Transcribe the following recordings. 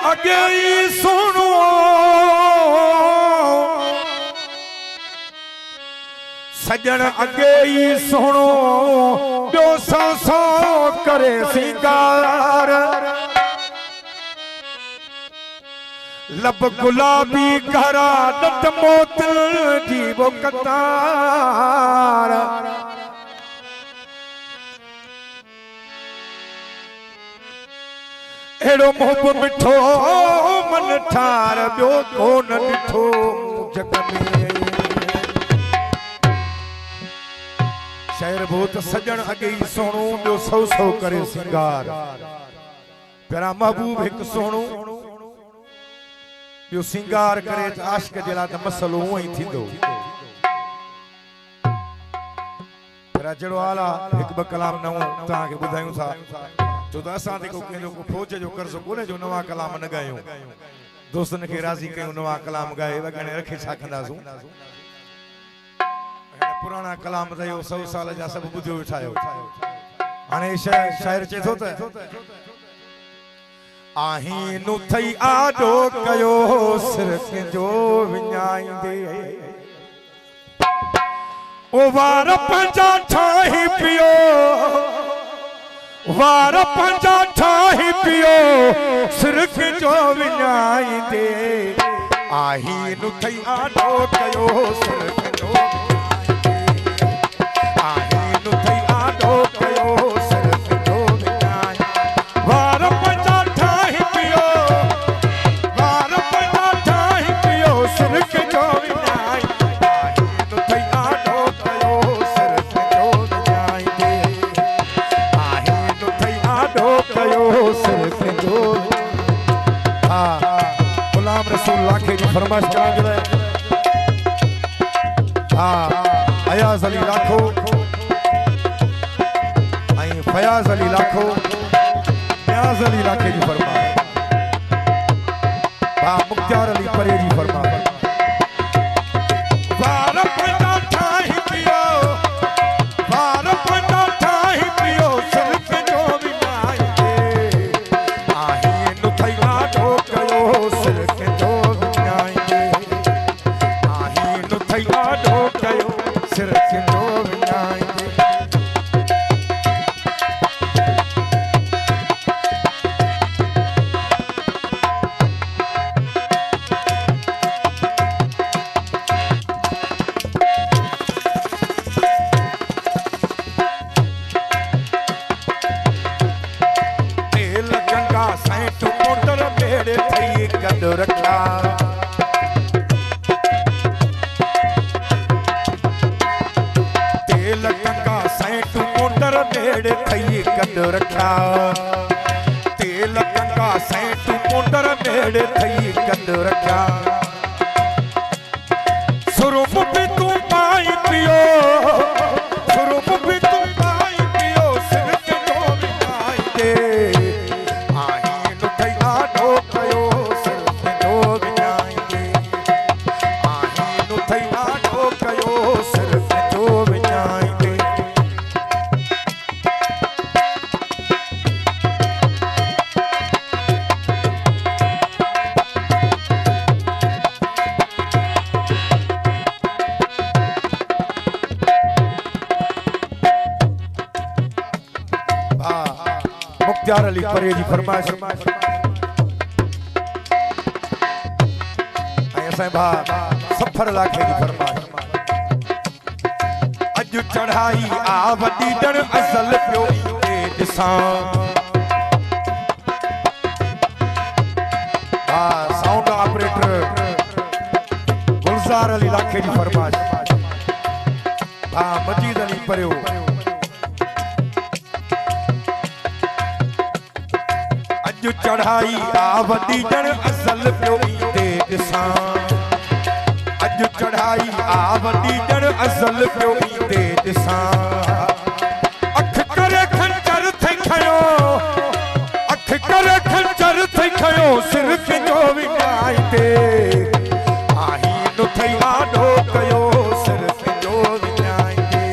अगे ही सुनो सजन अगे ही सुनो प्यो सौ सौ करे सिंगार लब गुलाबी करा दत मोतल जी वो कतार एड़ो मोह मिठो मन ठार ॿियो कोन ॾिठो जग में शहर भूत सजन अगे ही सोणो ॿियो सौ सौ करे सिंगार पहिरां महबूब हिकु सोणो ॿियो सिंगार करे त आशिक जे लाइ त मसलो उहो ई थींदो पहिरां जहिड़ो हाल आहे हिकु ॿ कलाम नओं तव्हांखे ॿुधायूं था छो त असां ते को कंहिंजो को फौज जो कर्ज़ कोन्हे जो नवां कलाम न ॻायूं दोस्तनि खे राज़ी कयूं नवां कलाम ॻाए वॻाइणे रखे छा कंदासूं पुराणा कलाम त इहो 100 साल जा सभु ॿुधियो वेठा आहियो हाणे शाइर चए थो त आहीं नु थई आडो कयो सिर जो विञाईंदे ओ वार पंजा ठाही पियो वार पंजा ठाही पियो सिर जो विञाईंदे आहीं नु थई आडो कयो सिर जो आहीं नु थई आडो कयो सिर जो विञाई वार पंजा ठाही पियो वार पंजा ठाही पियो सिर जो विञाई आहीं नु थई आडो कयो सिर जो विञाईंदे आहीं नु थई आडो कयो सिर जो गुलाम रसूल लाखे जी फरमाइश करण जो अयाज अली लाखो आई फयाज अली लाखो न्याज अली लाखे जी फरमाइश मुख्तार अली परे जी फरमाइश वार पंजा ठाही पियो वार पंजा ठाही पियो सिर्फ जो विञाईंदे आहीं नु थई आडो कयो सिर्फ जो विञाईंदे आहीं नु थई आडो कयो सिर्फ जो विञाईंदे तेल गंगा सैंट मोटर बेड़े थई कद रखा तेल गंगा सैंट मोटर बेड़े थई कद रखा तेल गंगा सैंट मोटर बेड़े थई कद रखा सुरुप भी तू पाई पियो सुरुप भी तू पाई पियो सिर जो विञाईंदे आहीं नु थई आडो कयो सिर जो विञाईंदे आहीं नु थई आडो कयो सिर जो विञाईंदे मुख्तार अली परे जी फरमाइश ऐसा भा सफर लाखे जी फरमाइश अज चढ़ाई आ वडी डण असल पियो ते दिसां साउंड ऑपरेटर गुलजार अली लाखे जी फरमाइश मजीद अली परियो चढ़ाई आ वडी डण असल पियो ते दिसां अज चढ़ाई आ वडी डण असल पियो ते दिसां अख करे खंजर थे खयो अख करे खंजर थे खयो सिर जो विञाईंदे आहीं नु थई आडो कयो सिर जो विञाईंदे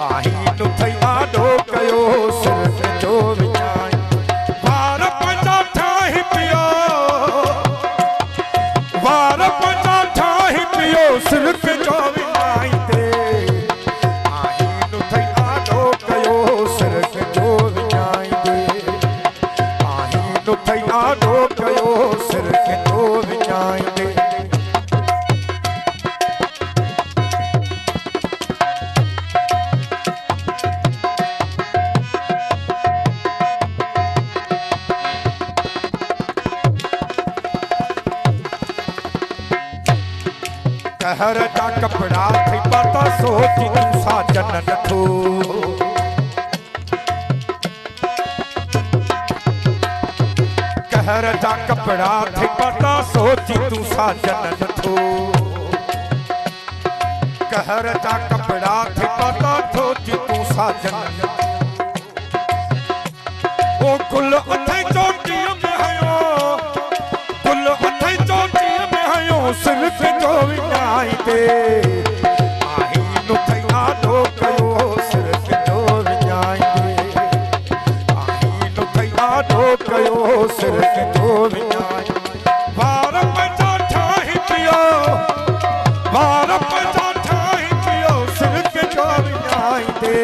आहीं नु थई आडो कयो सिर जो विञाईंदे वार पंजा ठाही पियो थई आडो कयो सिर के तो विञाईंदे कहर जा कपड़ा थई पाता सोची तू साजन नथो कहर जा कपड़ा थई पाता सोची तू साजन नथो कहर जा कपड़ा थई पाता सोची तू साजन ओ कुल अथई चोटी में हयो कुल अथई चोटी में हयो सिर के जो विञाईंदे आही नु थई आडो कयो सिर के जो विञाईंदे आही नु थई आडो कयो सिर के जो विञाईंदे वार पैसा ठाही पियो वार पैसा ठाही पियो सिर के जो विञाईंदे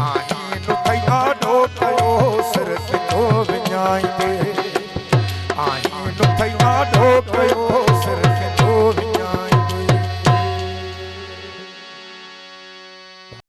आही नु थई आडो कयो सिर के जो विञाईंदे आही नु थई आडो